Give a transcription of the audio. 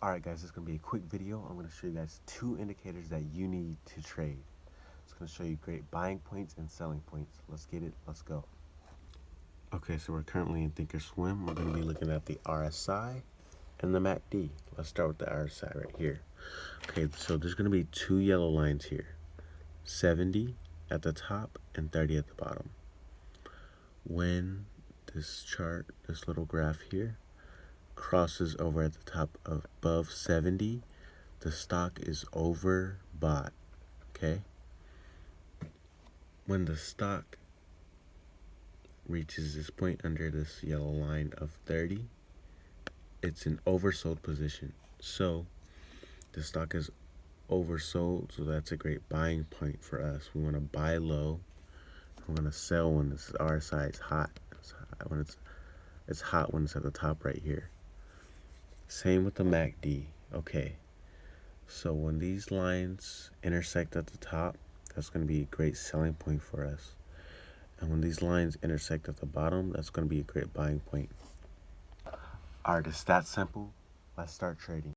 Alright guys, this is going to be a quick video. I'm going to show you guys two indicators that you need to trade. It's going to show you great buying points and selling points. Let's get it. Let's go. Okay, so we're currently in Thinkorswim. We're going to be looking at the RSI and the MACD. Let's start with the RSI right here. Okay, so there's going to be two yellow lines here. 70 at the top and 30 at the bottom. When this chart, this little graph here, crosses over at the top of above 70, the stock is overbought. Okay, when the stock reaches this point under this yellow line of 30, it's an oversold position. So the stock is oversold, so that's a great buying point for us. We want to buy low. We're going to sell when this RSI is hot. It's hot when it's at the top right here. Same with the MACD. Okay, so when these lines intersect at the top, that's going to be a great selling point for us. And when these lines intersect at the bottom, that's going to be a great buying point. Alright, it's that simple. Let's start trading.